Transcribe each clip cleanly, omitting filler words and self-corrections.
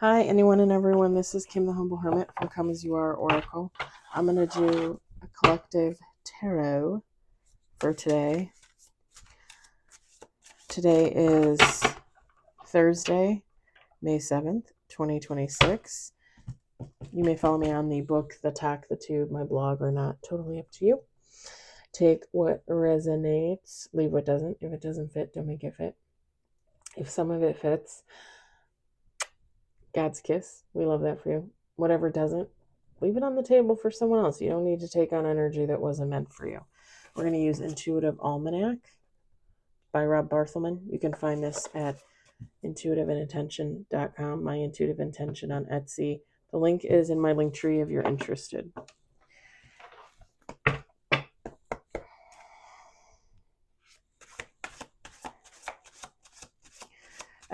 Hi, anyone and everyone. This is Kim the Humble Hermit from Come As You Are Oracle. I'm going to do a collective tarot for today. Today is Thursday, May 7th, 2026. You may follow me on the book, The Talk, The Tube, my blog, or not. Totally up to you. Take what resonates, leave what doesn't. If it doesn't fit, don't make it fit. If some of it fits, God's kiss. We love that for you. Whatever doesn't, leave it on the table for someone else. You don't need to take on energy that wasn't meant for you. We're going to use Intuitive Almanac by Rob Barthelman. You can find this at intuitiveintention.com, my intuitive intention on Etsy. The link is in my link tree if you're interested.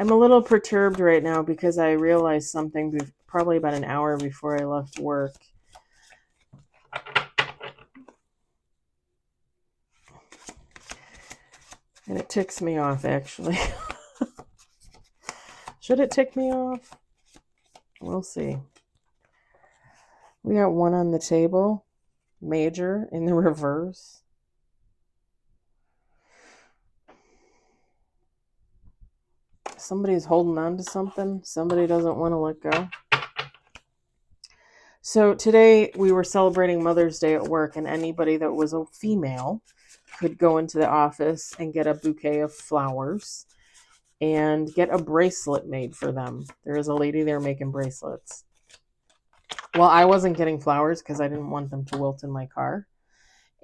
I'm a little perturbed right now because I realized something probably about an hour before I left work. And it ticks me off, actually. Should it tick me off? We'll see. We got one on the table, major in the reverse. Somebody's holding on to something. Somebody doesn't want to let go. So today we were celebrating Mother's Day at work, and anybody that was a female could go into the office and get a bouquet of flowers and get a bracelet made for them. There is a lady there making bracelets. Well, I wasn't getting flowers because I didn't want them to wilt in my car.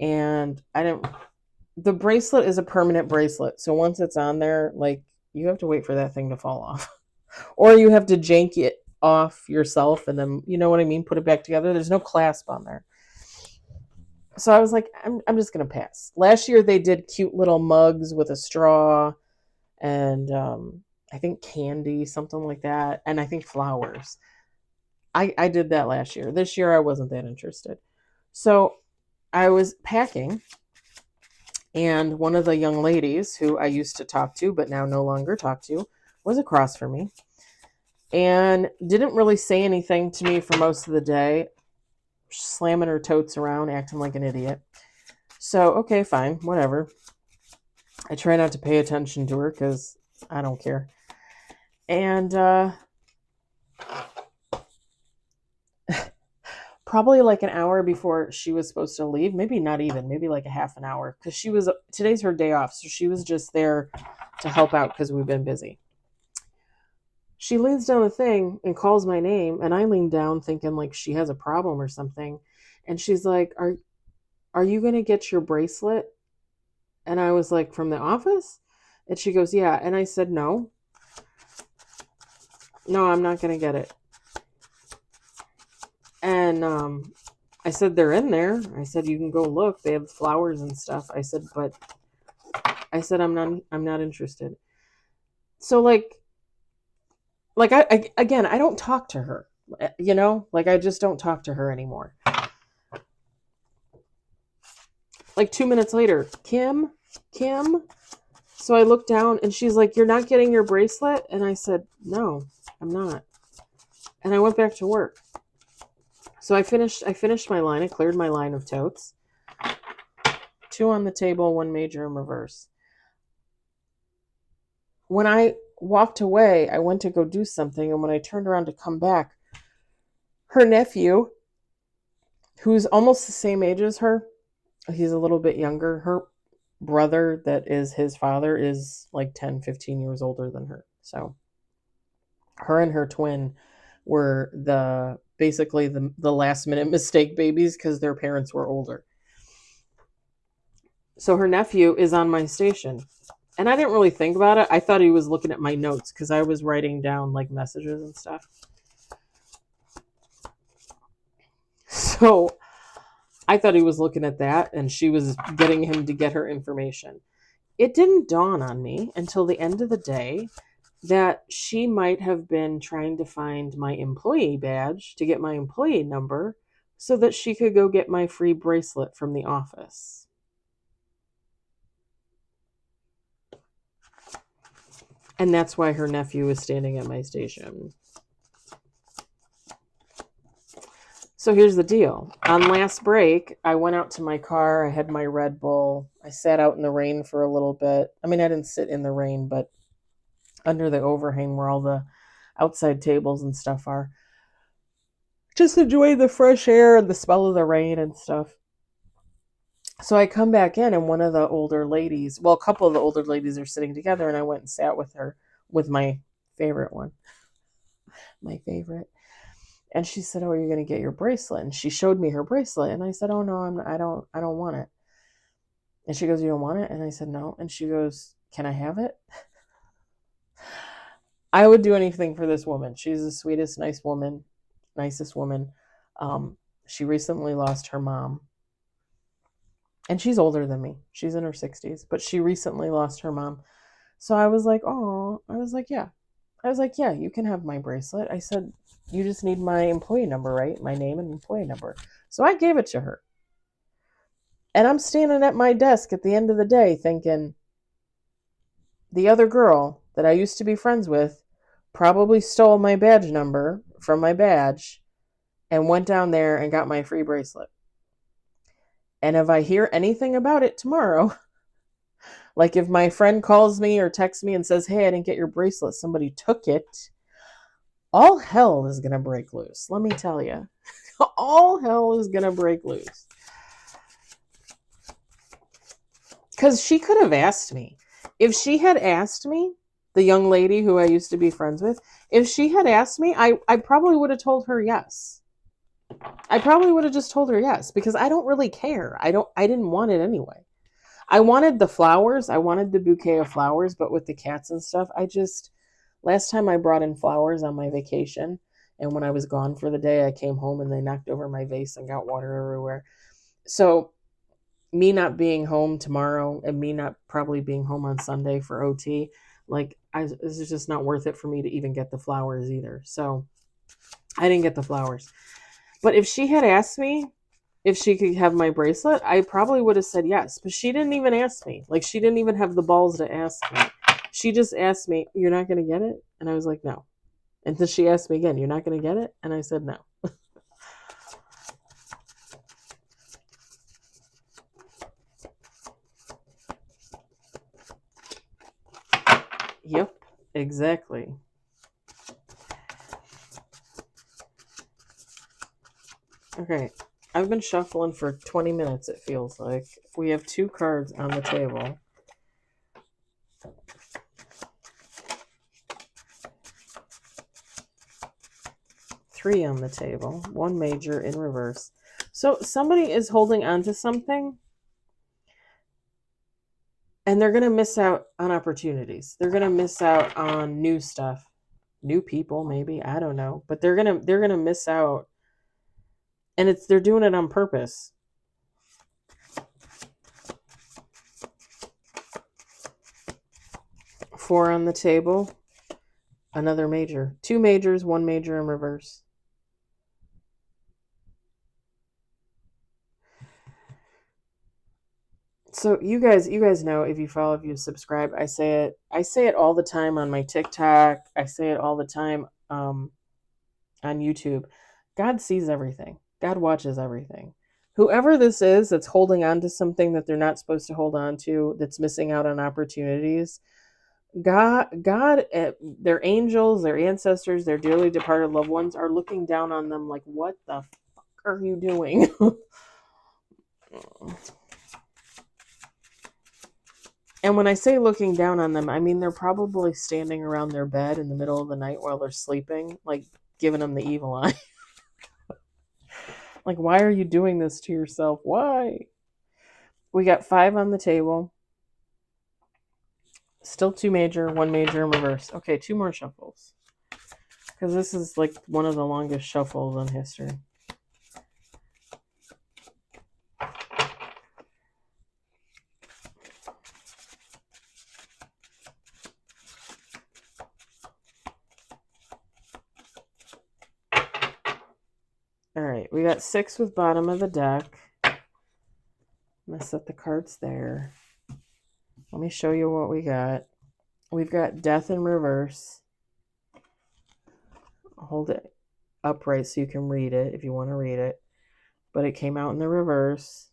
And the bracelet is a permanent bracelet. So once it's on there, like, you have to wait for that thing to fall off. Or you have to jank it off yourself and then, you know what I mean, put it back together. There's no clasp on there. So I was like, I'm just going to pass. Last year they did cute little mugs with a straw and I think candy, something like that. And I think flowers. I did that last year. This year I wasn't that interested. So I was packing, and one of the young ladies who I used to talk to but now no longer talk to was across from me and didn't really say anything to me for most of the day, slamming her totes around, acting like an idiot. So, okay, fine, whatever. I try not to pay attention to her because I don't care. And probably like an hour before she was supposed to leave, maybe not even, maybe like a half an hour, because today's her day off, so she was just there to help out because we've been busy. She leans down the thing and calls my name, and I lean down thinking like she has a problem or something, and she's like, are you going to get your bracelet? And I was like, from the office? And she goes, yeah. And I said, no, I'm not going to get it. And I said, they're in there. I said, you can go look. They have flowers and stuff. I said, I'm not interested. So I don't talk to her, like I just don't talk to her anymore. Like 2 minutes later, Kim. So I looked down and she's like, you're not getting your bracelet? And I said, no, I'm not. And I went back to work. So I finished my line. I cleared my line of totes. 2 on the table, 1 major in reverse. When I walked away, I went to go do something. And when I turned around to come back, her nephew, who's almost the same age as her, he's a little bit younger. Her brother, that is his father, is like 10, 15 years older than her. So her and her twin were basically the last minute mistake babies because their parents were older. So her nephew is on my station. And I didn't really think about it. I thought he was looking at my notes because I was writing down like messages and stuff. So I thought he was looking at that and she was getting him to get her information. It didn't dawn on me until the end of the day that she might have been trying to find my employee badge to get my employee number so that she could go get my free bracelet from the office. And that's why her nephew is standing at my station. So here's the deal. On last break, I went out to my car. I had my Red Bull. I sat out in the rain for a little bit. I mean, I didn't sit in the rain, but under the overhang where all the outside tables and stuff are. Just enjoy the fresh air and the smell of the rain and stuff. So I come back in, and one of the older ladies, well, a couple of the older ladies are sitting together, and I went and sat with her, with my favorite one, my favorite. And she said, "Oh, you're going to get your bracelet." And she showed me her bracelet, and I said, "Oh no, I don't want it." And she goes, "You don't want it?" And I said, "No." And she goes, "Can I have it?" I would do anything for this woman. She's the sweetest, nicest woman. She recently lost her mom. And she's older than me. She's in her 60s, but she recently lost her mom. So I was like, "Oh," I was like, "Yeah." I was like, "Yeah, you can have my bracelet." I said, "You just need my employee number, right? My name and employee number." So I gave it to her. And I'm standing at my desk at the end of the day thinking, the other girl that I used to be friends with probably stole my badge number from my badge and went down there and got my free bracelet. And if I hear anything about it tomorrow, like if my friend calls me or texts me and says, "Hey, I didn't get your bracelet, somebody took it," all hell is going to break loose. Let me tell you. All hell is going to break loose. Because she could have asked me. If she had asked me, the young lady who I used to be friends with, if she had asked me, I probably would have told her yes. I probably would have just told her yes, because I don't really care. I didn't want it anyway. I wanted the flowers. I wanted the bouquet of flowers, but with the cats and stuff, last time I brought in flowers on my vacation, and when I was gone for the day, I came home and they knocked over my vase and got water everywhere. So me not being home tomorrow and me not probably being home on Sunday for OT, this is just not worth it for me to even get the flowers either. So I didn't get the flowers. But if she had asked me if she could have my bracelet, I probably would have said yes. But she didn't even ask me. Like, she didn't even have the balls to ask me. She just asked me, "You're not going to get it?" And I was like, "No." And then she asked me again, "You're not going to get it?" And I said, "No." Yep, exactly. Okay, I've been shuffling for 20 minutes, it feels like. We have 2 cards on the table. Three on the table. 1 major in reverse. So somebody is holding on to something, and they're going to miss out on opportunities. They're going to miss out on new stuff. New people, maybe. I don't know. But they're going to miss out. And they're doing it on purpose. Four on the table. Another major. 2 majors, 1 major in reverse. So you guys know, if you subscribe, I say it all the time on my TikTok. I say it all the time on YouTube. God sees everything. God watches everything. Whoever this is that's holding on to something that they're not supposed to hold on to, that's missing out on opportunities, God, their angels, their ancestors, their dearly departed loved ones are looking down on them like, "What the fuck are you doing?" And when I say looking down on them, I mean they're probably standing around their bed in the middle of the night while they're sleeping, like giving them the evil eye. Like, "Why are you doing this to yourself? Why?" We got 5 on the table. Still 2 major, 1 major in reverse. Okay, 2 more shuffles. Because this is like one of the longest shuffles in history. All right, we got 6 with bottom of the deck. I'm going to set the cards there. Let me show you what we got. We've got Death in reverse. Hold it. upright so you can read it if you want to read it. But it came out in the reverse.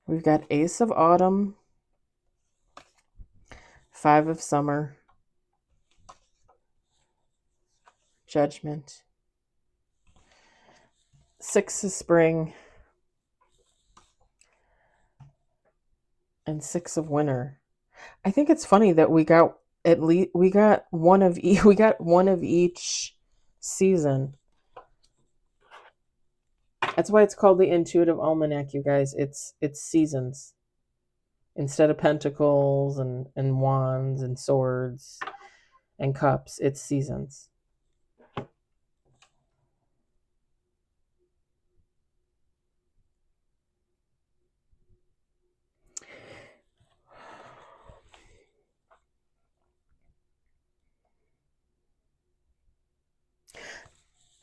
We've got Ace of Autumn, Five of Summer, Judgment, Six of Spring, and Six of Winter. I think it's funny that we got one of each season. That's why it's called the Intuitive Almanac, you guys. It's seasons. Instead of pentacles and wands and swords and cups, it's seasons.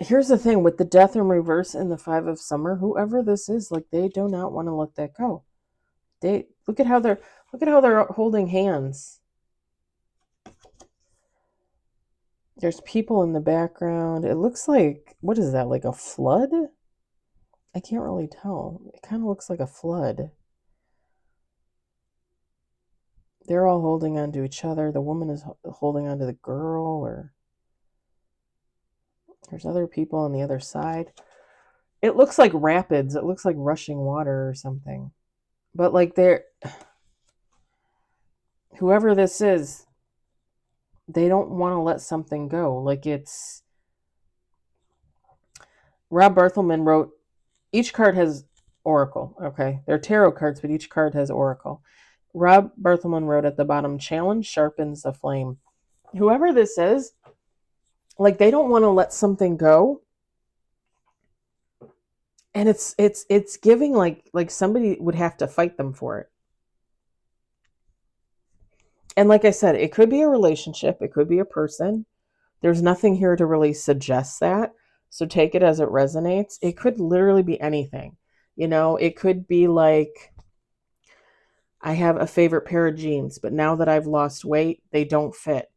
Here's the thing with the Death in reverse and the Five of Summer, whoever this is, like, they do not want to let that go. They look at how they're holding hands. There's people in the background. It looks like, what is that, like a flood? I can't really tell. It kind of looks like a flood. They're all holding on to each other. The woman is holding on to the girl, or there's other people on the other side. It looks like rapids. It looks like rushing water or something. But like whoever this is, they don't want to let something go. Like, it's Rob Berthelman wrote, each card has oracle. Okay, they're tarot cards, but each card has oracle. Rob Berthelman wrote at the bottom, challenge sharpens the flame. Whoever this is, like, they don't want to let something go. And it's giving like somebody would have to fight them for it. And like I said, it could be a relationship, it could be a person. There's nothing here to really suggest that. So take it as it resonates. It could literally be anything. It could be like, I have a favorite pair of jeans, but now that I've lost weight, they don't fit.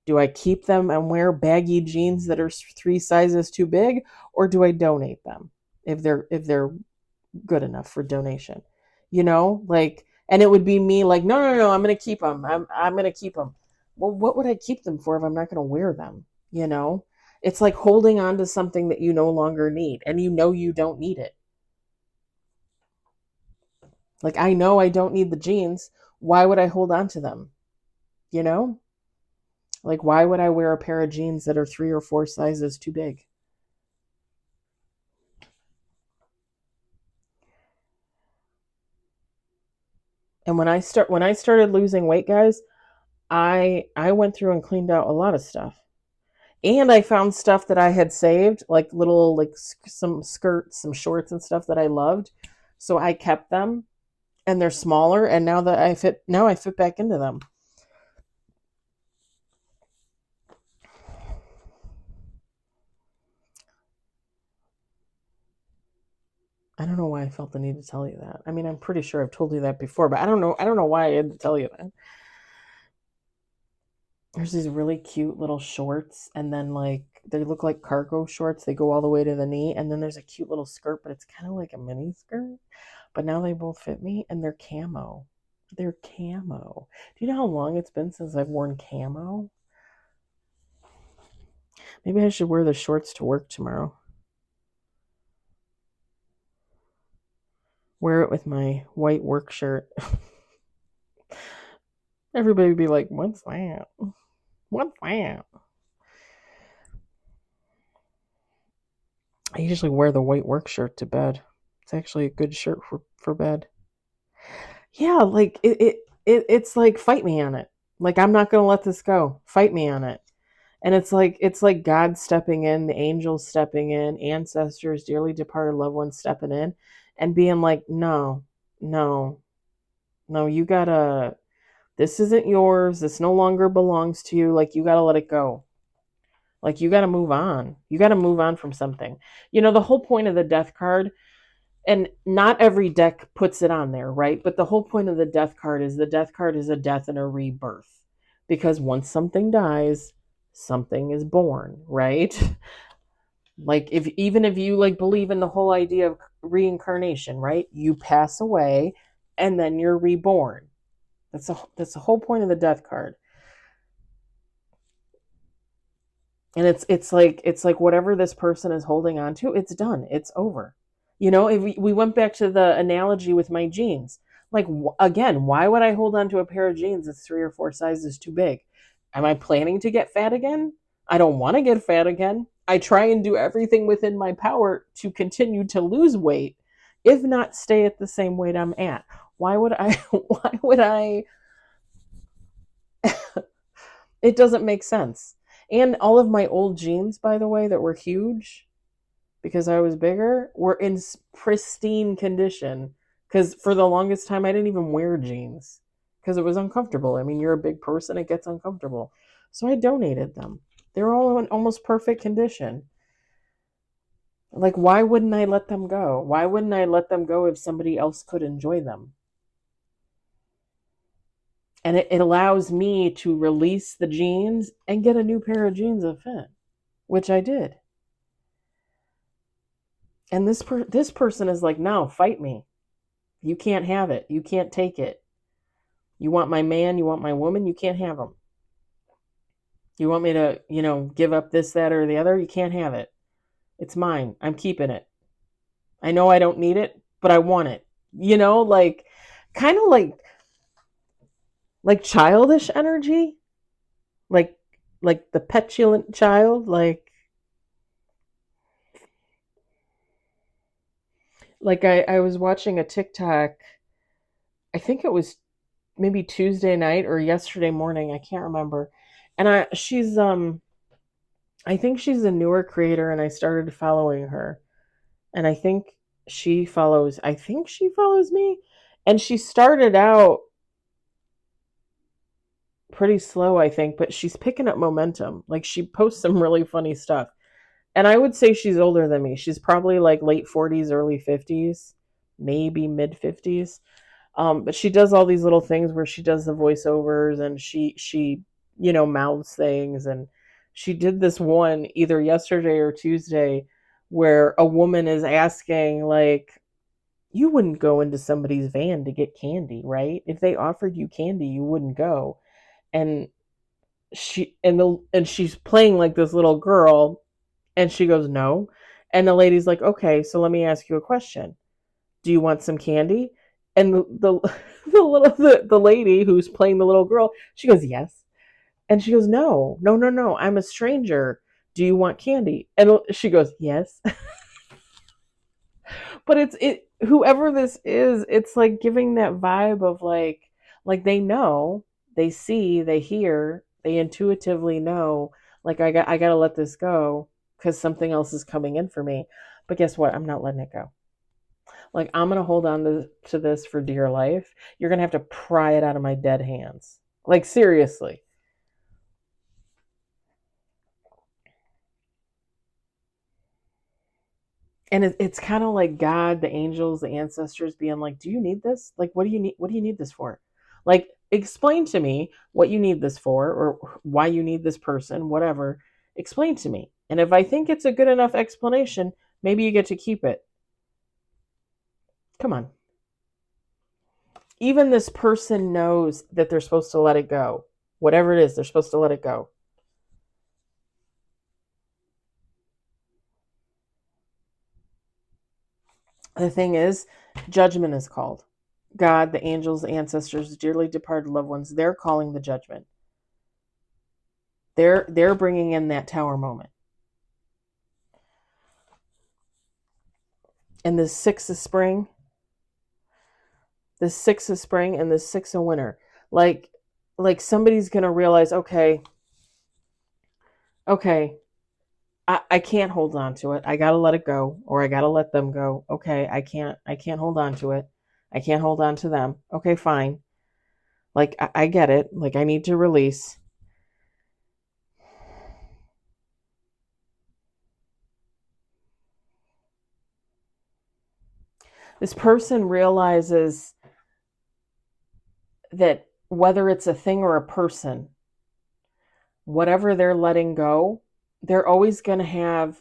Do I keep them and wear baggy jeans that are 3 sizes too big, or do I donate them if they're good enough for donation? And it would be me like, no, I'm going to keep them. I'm going to keep them. Well, what would I keep them for if I'm not going to wear them? It's like holding on to something that you no longer need, and you don't need it. Like, I know I don't need the jeans. Why would I hold on to them? Like, why would I wear a pair of jeans that are 3 or 4 sizes too big? And when I started losing weight, guys, I went through and cleaned out a lot of stuff. And I found stuff that I had saved, like little, like some skirts, some shorts and stuff that I loved. So I kept them, and they're smaller. And now I fit back into them. I don't know why I felt the need to tell you that. I mean, I'm pretty sure I've told you that before, but I don't know why I had to tell you that. There's these really cute little shorts, and then like they look like cargo shorts. They go all the way to the knee, and then there's a cute little skirt, but it's kind of like a mini skirt. But now they both fit me, and they're camo. They're camo. Do you know how long it's been since I've worn camo? Maybe I should wear the shorts to work tomorrow. Wear it with my white work shirt. Everybody would be like, what's that? What's that? I usually wear the white work shirt to bed. It's actually a good shirt for bed. Yeah, like it's like, fight me on it. Like, I'm not gonna let this go. Fight me on it. And it's like God stepping in, the angels stepping in, ancestors, dearly departed loved ones stepping in, and being like, no, you gotta. This isn't yours. This no longer belongs to you. Like, you gotta let it go. Like, you gotta move on. You gotta move on from something. The whole point of the death card, and not every deck puts it on there, right? But the whole point of the death card is a death and a rebirth. Because once something dies, something is born, right? Like even if you like believe in the whole idea of reincarnation, right? You pass away and then you're reborn. That's the whole point of the death card. And it's like whatever this person is holding on to, it's done. It's over. If we went back to the analogy with my jeans, like again, why would I hold on to a pair of jeans that's 3 or 4 sizes too big? Am I planning to get fat again? I don't want to get fat again. I try and do everything within my power to continue to lose weight, if not stay at the same weight I'm at. Why would I why would I It doesn't make sense. And all of my old jeans, by the way, that were huge because I was bigger, were in pristine condition. Because for the longest time, I didn't even wear jeans because it was uncomfortable. I mean, you're a big person, it gets uncomfortable. So I donated them. They're all in almost perfect condition. Like, why wouldn't I let them go? Why wouldn't I let them go if somebody else could enjoy them? And it allows me to release the jeans and get a new pair of jeans that fit, which I did. And this person is like, no, fight me. You can't have it. You can't take it. You want my man, you want my woman, you can't have them. You want me to, give up this, that, or the other? You can't have it. It's mine. I'm keeping it. I know I don't need it, but I want it. Like kind of like childish energy, like the petulant child, like I was watching a TikTok. I think it was maybe Tuesday night or yesterday morning. I can't remember. And I think she's a newer creator, and I started following her. And I think she follows me. And she started out pretty slow, I think, but she's picking up momentum. Like she posts some really funny stuff. And I would say she's older than me. She's probably like late 40s, early 50s, maybe mid 50s. But she does all these little things where she does the voiceovers and she mouths things. And she did this one either yesterday or Tuesday where a woman is asking, like, you wouldn't go into somebody's van to get candy, right? If they offered you candy, you wouldn't go. And she's playing like this little girl, and she goes, no. And the lady's like, okay, so let me ask you a question. Do you want some candy? And the lady who's playing the little girl, she goes, yes. And she goes, no, no, no, no, I'm a stranger. Do you want candy? And she goes, yes. But it whoever this is, it's like giving that vibe of like they know, they see, they hear, they intuitively know, like I got to let this go because something else is coming in for me. But guess what? I'm not letting it go. Like I'm gonna hold on to this for dear life. You're gonna have to pry it out of my dead hands. Like seriously. And it's kind of like God, the angels, the ancestors being like, do you need this? Like, what do you need this for? Like, explain to me what you need this for, or why you need this person, whatever. Explain to me. And if I think it's a good enough explanation, maybe you get to keep it. Come on. Even this person knows that they're supposed to let it go. Whatever it is, they're supposed to let it go. The thing is, judgment is called. God, the angels, the ancestors, dearly departed loved ones, they're calling the judgment. They're bringing in that tower moment. And the 6th of spring, the 6th of spring and the 6th of winter. Like somebody's going to realize, okay, I can't hold on to it. I got to let it go, or I got to let them go. Okay, I can't hold on to it. I can't hold on to them. Okay, fine. Like I get it. Like I need to release. This person realizes that whether it's a thing or a person, whatever they're letting go, they're always going to have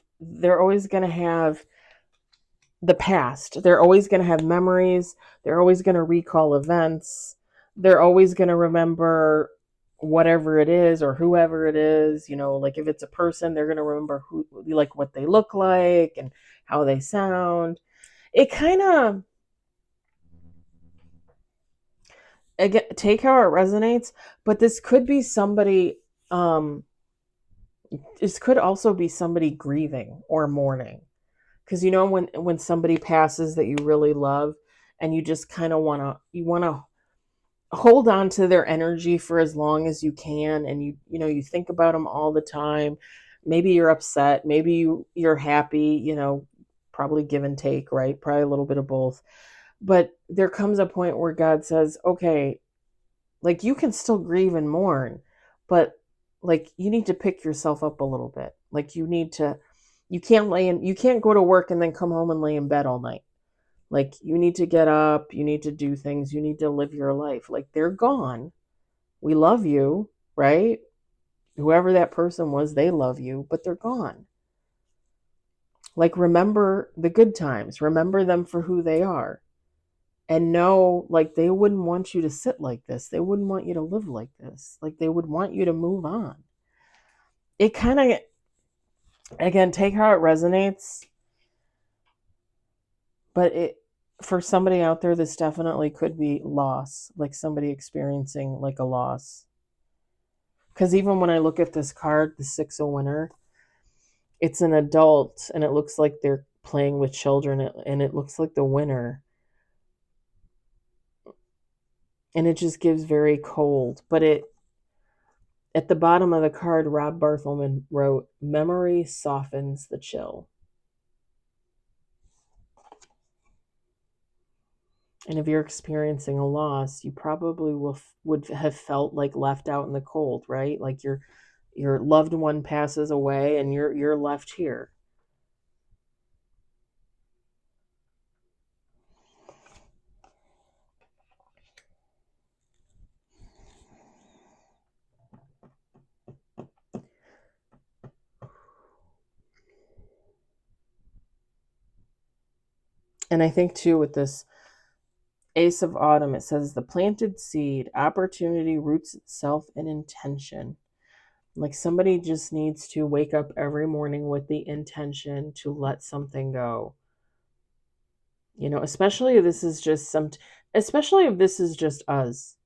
the past. They're always going to have memories. They're always going to recall events. They're always going to remember whatever it is or whoever it is. Like if it's a person, they're going to remember like what they look like and how they sound. It kind of, again, take how it resonates, but this could be somebody, this could also be somebody grieving or mourning. Because when somebody passes that you really love, and you just kind of want to hold on to their energy for as long as you can, and you think about them all the time. Maybe you're upset, maybe you're happy, probably give and take, right? Probably a little bit of both. But there comes a point where God says, okay, like you can still grieve and mourn, but like you need to pick yourself up a little bit. Like you can't go to work and then come home and lay in bed all night. Like you need to get up, you need to do things, you need to live your life. Like they're gone. We love you, right? Whoever that person was, they love you, but they're gone. Like remember the good times, remember them for who they are. And know, like, they wouldn't want you to sit like this. They wouldn't want you to live like this. Like, they would want you to move on. It kind of, again, take how it resonates. But for somebody out there, this definitely could be loss, like somebody experiencing like a loss. Because even when I look at this card, the Six of Winter, it's an adult and it looks like they're playing with children, and it looks like the winter. And it just gives very cold. But at the bottom of the card, Rob Barthelman wrote, "Memory softens the chill." And if you're experiencing a loss, you probably would have felt like left out in the cold, right? Like your loved one passes away and you're left here. And I think too with this Ace of Autumn, it says the planted seed, opportunity roots itself in intention. Like somebody just needs to wake up every morning with the intention to let something go. Especially if this is just us.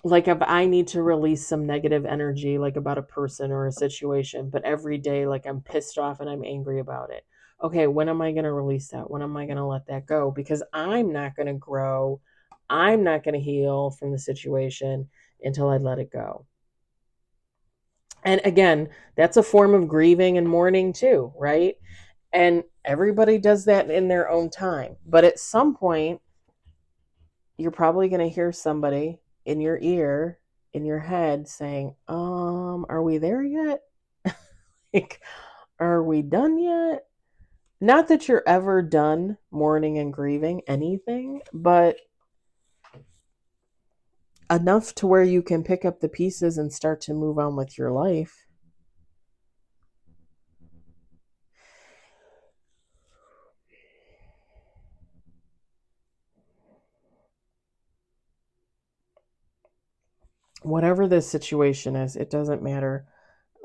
Like if I need to release some negative energy, like about a person or a situation, but every day, like I'm pissed off and I'm angry about it. Okay, when am I going to release that? When am I going to let that go? Because I'm not going to grow. I'm not going to heal from the situation until I let it go. And again, that's a form of grieving and mourning too, right? And everybody does that in their own time. But at some point, you're probably going to hear somebody in your ear, in your head saying, are we there yet? Like, are we done yet? Not that you're ever done mourning and grieving anything, but enough to where you can pick up the pieces and start to move on with your life. Whatever the situation is, it doesn't matter.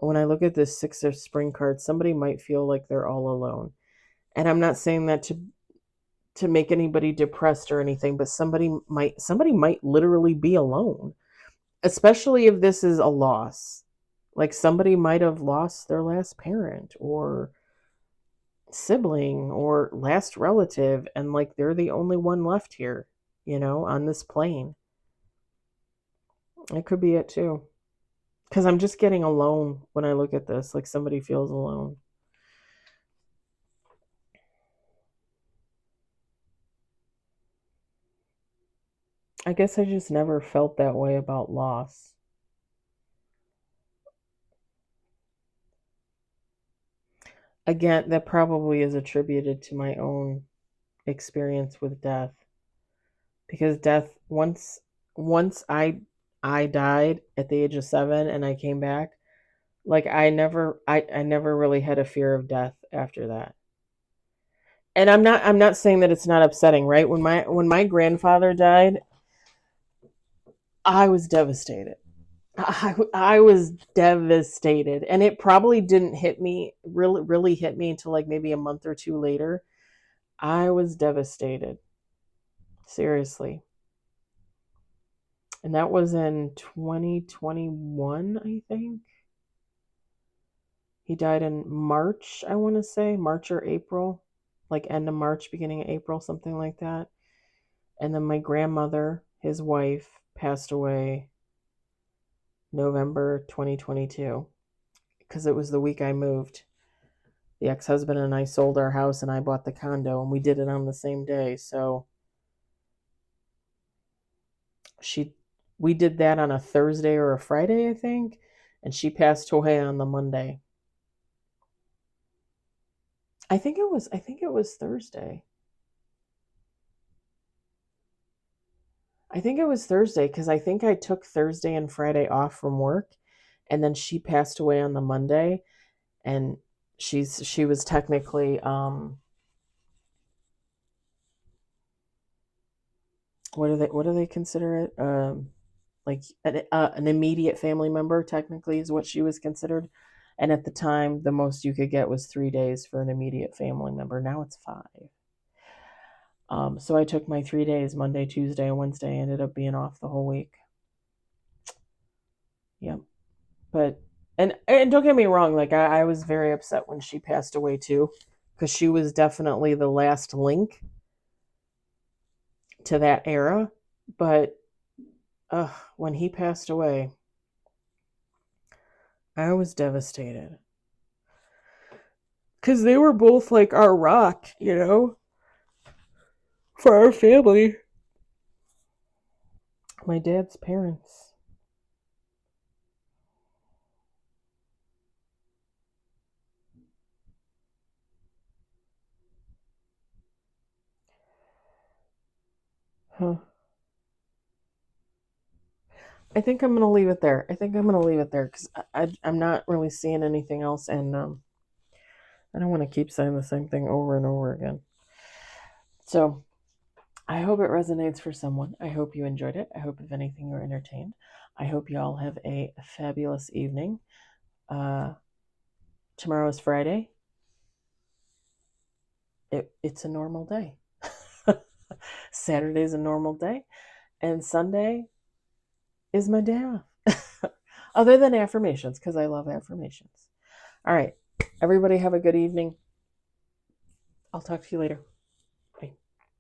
When I look at this Six of Spring card, somebody might feel like they're all alone. And I'm not saying that to make anybody depressed or anything, but somebody might literally be alone, especially if this is a loss. Like somebody might have lost their last parent or sibling or last relative, and like they're the only one left here, on this plane. It could be it too. Because I'm just getting alone when I look at this, like somebody feels alone. I guess I just never felt that way about loss. Again, that probably is attributed to my own experience with death. Because death, once I I died at the age of 7 and I came back, like I never really had a fear of death after that. And I'm not saying that it's not upsetting, right? When my grandfather died, I was devastated. I was devastated, and it probably didn't hit me really hit me until like maybe a month or two later. I was devastated, seriously. And that was in 2021, I think. He died in March, I want to say, March or April, like end of March, beginning of April, something like that. And then my grandmother, his wife, passed away November 2022 because it was the week I moved. The ex-husband and I sold our house and I bought the condo, and we did it on the same day. So she we did that on a Thursday or a Friday, I think, and she passed away on the Monday. I think it was Thursday. I think it was Thursday because I think I took Thursday and Friday off from work, and then she passed away on the Monday, and she was technically what do they consider it, like an immediate family member, technically, is what she was considered. And at the time, the most you could get was 3 days for an immediate family member. Now it's 5. So I took my 3 days, Monday, Tuesday, and Wednesday. Ended up being off the whole week. Yep. But and don't get me wrong, like I was very upset when she passed away too, because she was definitely the last link to that era. But when he passed away, I was devastated because they were both like our rock, for our family. My dad's parents. Huh. I think I'm going to leave it there. I think I'm going to leave it there because I'm not really seeing anything else, and I don't want to keep saying the same thing over and over again. So I hope it resonates for someone. I hope you enjoyed it. I hope, if anything, you're entertained. I hope you all have a fabulous evening. Tomorrow is Friday. It's a normal day. Saturday's a normal day. And Sunday is my day off. Other than affirmations, because I love affirmations. All right. Everybody have a good evening. I'll talk to you later.